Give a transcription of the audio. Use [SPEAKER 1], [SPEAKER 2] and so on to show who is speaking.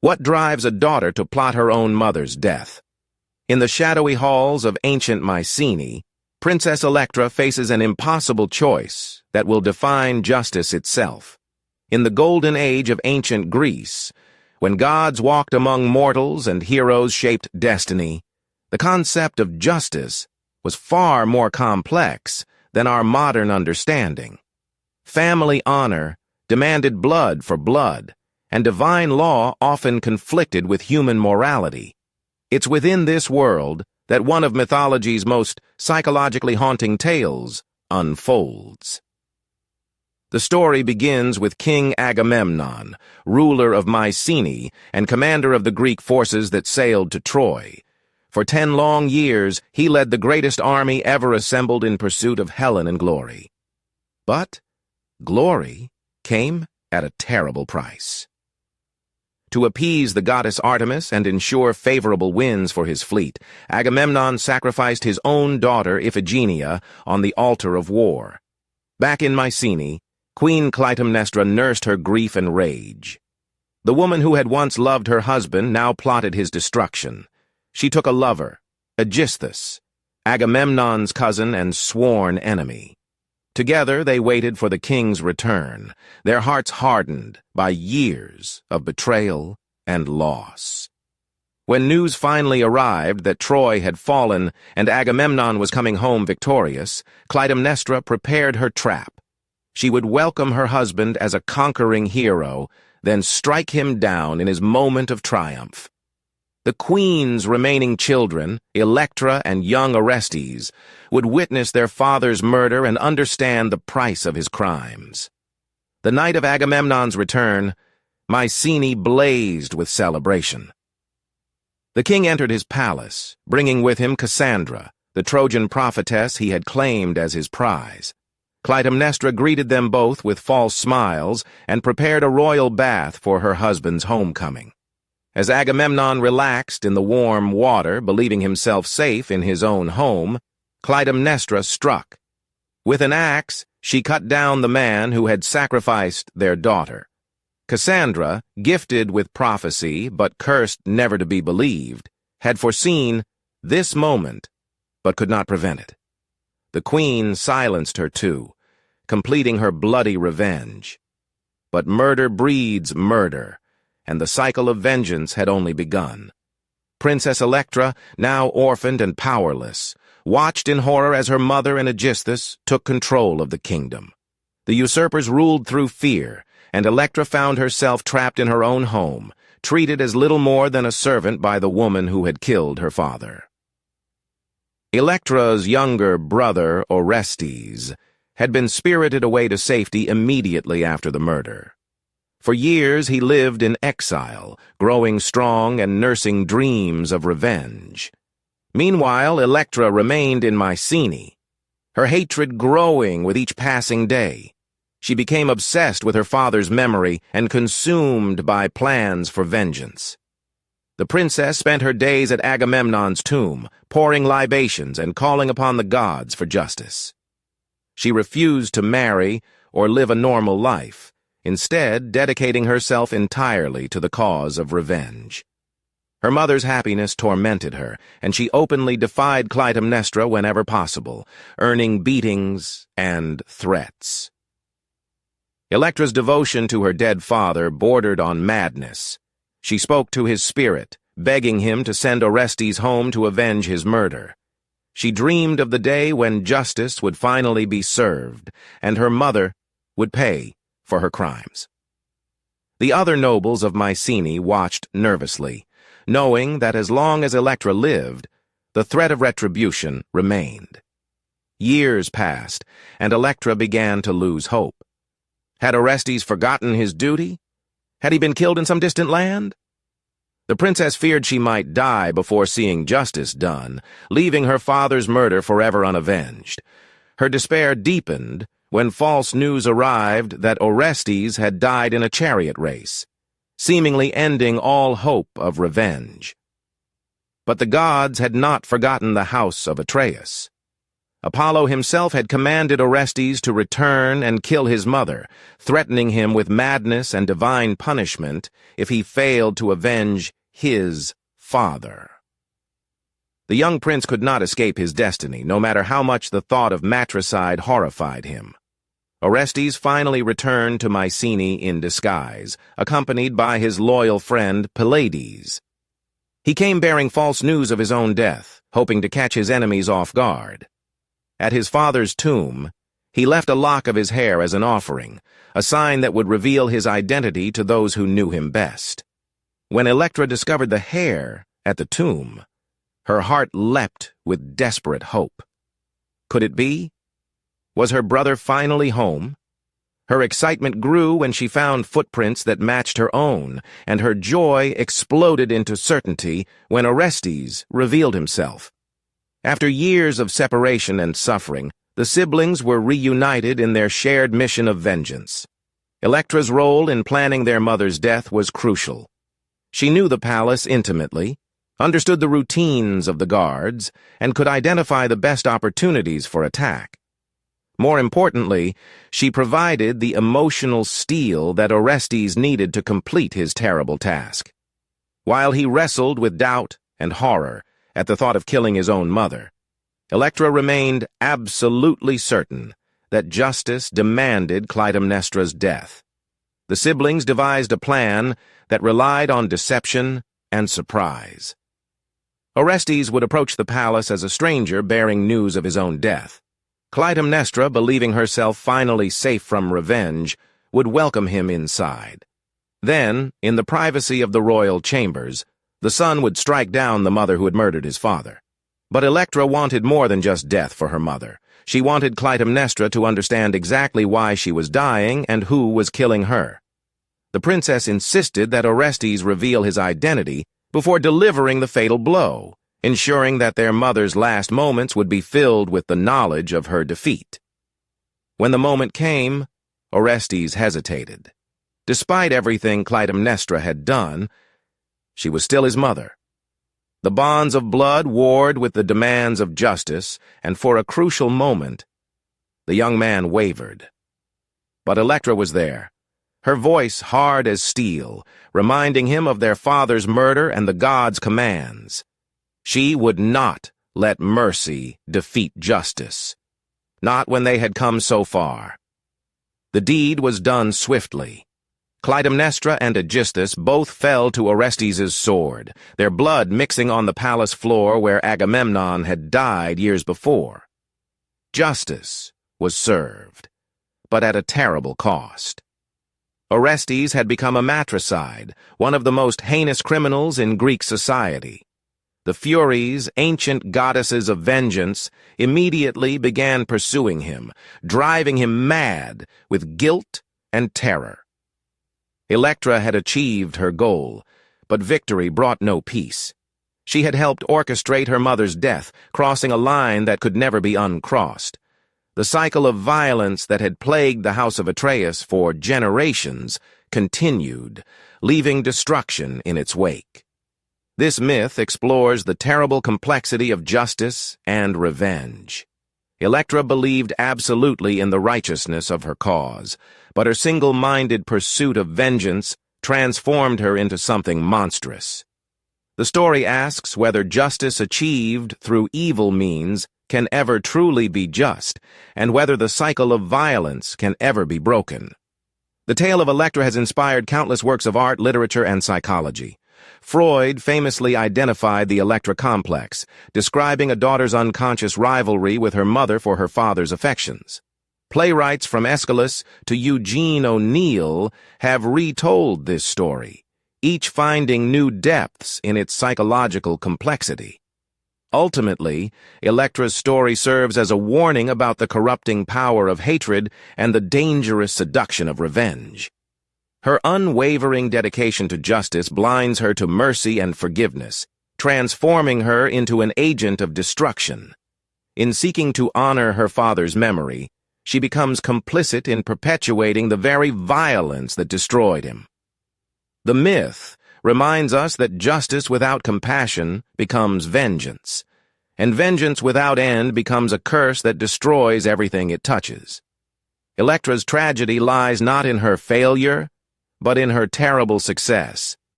[SPEAKER 1] What drives a daughter to plot her own mother's death? In the shadowy halls of ancient Mycenae, Princess Electra faces an impossible choice that will define justice itself. In the golden age of ancient Greece, when gods walked among mortals and heroes shaped destiny, the concept of justice was far more complex than our modern understanding. Family honor demanded blood for blood, and divine law often conflicted with human morality. It's within this world that one of mythology's most psychologically haunting tales unfolds. The story begins with King Agamemnon, ruler of Mycenae and commander of the Greek forces that sailed to Troy. For 10 long years, he led the greatest army ever assembled in pursuit of Helen and glory. But glory came at a terrible price. To appease the goddess Artemis and ensure favorable winds for his fleet, Agamemnon sacrificed his own daughter Iphigenia on the altar of war. Back in Mycenae, Queen Clytemnestra nursed her grief and rage. The woman who had once loved her husband now plotted his destruction. She took a lover, Aegisthus, Agamemnon's cousin and sworn enemy. Together they waited for the king's return, their hearts hardened by years of betrayal and loss. When news finally arrived that Troy had fallen and Agamemnon was coming home victorious, Clytemnestra prepared her trap. She would welcome her husband as a conquering hero, then strike him down in his moment of triumph. The queen's remaining children, Electra and young Orestes, would witness their father's murder and understand the price of his crimes. The night of Agamemnon's return, Mycenae blazed with celebration. The king entered his palace, bringing with him Cassandra, the Trojan prophetess he had claimed as his prize. Clytemnestra greeted them both with false smiles and prepared a royal bath for her husband's homecoming. As Agamemnon relaxed in the warm water, believing himself safe in his own home, Clytemnestra struck. With an axe, she cut down the man who had sacrificed their daughter. Cassandra, gifted with prophecy but cursed never to be believed, had foreseen this moment but could not prevent it. The queen silenced her too, completing her bloody revenge. But murder breeds murder, and the cycle of vengeance had only begun. Princess Electra, now orphaned and powerless, watched in horror as her mother and Aegisthus took control of the kingdom. The usurpers ruled through fear, and Electra found herself trapped in her own home, treated as little more than a servant by the woman who had killed her father. Electra's younger brother, Orestes, had been spirited away to safety immediately after the murder. For years he lived in exile, growing strong and nursing dreams of revenge. Meanwhile, Electra remained in Mycenae, her hatred growing with each passing day. She became obsessed with her father's memory and consumed by plans for vengeance. The princess spent her days at Agamemnon's tomb, pouring libations and calling upon the gods for justice. She refused to marry or live a normal life, instead dedicating herself entirely to the cause of revenge. Her mother's happiness tormented her, and she openly defied Clytemnestra whenever possible, earning beatings and threats. Electra's devotion to her dead father bordered on madness. She spoke to his spirit, begging him to send Orestes home to avenge his murder. She dreamed of the day when justice would finally be served, and her mother would pay for her crimes. The other nobles of Mycenae watched nervously, knowing that as long as Electra lived, the threat of retribution remained. Years passed, and Electra began to lose hope. Had Orestes forgotten his duty? Had he been killed in some distant land? The princess feared she might die before seeing justice done, leaving her father's murder forever unavenged. Her despair deepened when false news arrived that Orestes had died in a chariot race, seemingly ending all hope of revenge. But the gods had not forgotten the house of Atreus. Apollo himself had commanded Orestes to return and kill his mother, threatening him with madness and divine punishment if he failed to avenge his father. The young prince could not escape his destiny, no matter how much the thought of matricide horrified him. Orestes finally returned to Mycenae in disguise, accompanied by his loyal friend Pylades. He came bearing false news of his own death, hoping to catch his enemies off guard. At his father's tomb, he left a lock of his hair as an offering, a sign that would reveal his identity to those who knew him best. When Electra discovered the hair at the tomb, her heart leapt with desperate hope. Could it be? Was her brother finally home? Her excitement grew when she found footprints that matched her own, and her joy exploded into certainty when Orestes revealed himself. After years of separation and suffering, the siblings were reunited in their shared mission of vengeance. Electra's role in planning their mother's death was crucial. She knew the palace intimately, understood the routines of the guards, and could identify the best opportunities for attack. More importantly, she provided the emotional steel that Orestes needed to complete his terrible task. While he wrestled with doubt and horror at the thought of killing his own mother, Electra remained absolutely certain that justice demanded Clytemnestra's death. The siblings devised a plan that relied on deception and surprise. Orestes would approach the palace as a stranger bearing news of his own death. Clytemnestra, believing herself finally safe from revenge, would welcome him inside. Then, in the privacy of the royal chambers, the son would strike down the mother who had murdered his father. But Electra wanted more than just death for her mother. She wanted Clytemnestra to understand exactly why she was dying and who was killing her. The princess insisted that Orestes reveal his identity before delivering the fatal blow, ensuring that their mother's last moments would be filled with the knowledge of her defeat. When the moment came, Orestes hesitated. Despite everything Clytemnestra had done, she was still his mother. The bonds of blood warred with the demands of justice, and for a crucial moment, the young man wavered. But Electra was there, her voice hard as steel, reminding him of their father's murder and the gods' commands. She would not let mercy defeat justice, not when they had come so far. The deed was done swiftly. Clytemnestra and Aegisthus both fell to Orestes' sword, their blood mixing on the palace floor where Agamemnon had died years before. Justice was served, but at a terrible cost. Orestes had become a matricide, one of the most heinous criminals in Greek society. The Furies, ancient goddesses of vengeance, immediately began pursuing him, driving him mad with guilt and terror. Electra had achieved her goal, but victory brought no peace. She had helped orchestrate her mother's death, crossing a line that could never be uncrossed. The cycle of violence that had plagued the house of Atreus for generations continued, leaving destruction in its wake. This myth explores the terrible complexity of justice and revenge. Electra believed absolutely in the righteousness of her cause, but her single-minded pursuit of vengeance transformed her into something monstrous. The story asks whether justice achieved through evil means can ever truly be just, and whether the cycle of violence can ever be broken. The tale of Electra has inspired countless works of art, literature, and psychology. Freud famously identified the Electra complex, describing a daughter's unconscious rivalry with her mother for her father's affections. Playwrights from Aeschylus to Eugene O'Neill have retold this story, each finding new depths in its psychological complexity. Ultimately, Electra's story serves as a warning about the corrupting power of hatred and the dangerous seduction of revenge. Her unwavering dedication to justice blinds her to mercy and forgiveness, transforming her into an agent of destruction. In seeking to honor her father's memory, she becomes complicit in perpetuating the very violence that destroyed him. The myth reminds us that justice without compassion becomes vengeance, and vengeance without end becomes a curse that destroys everything it touches. Electra's tragedy lies not in her failure, but in her terrible success.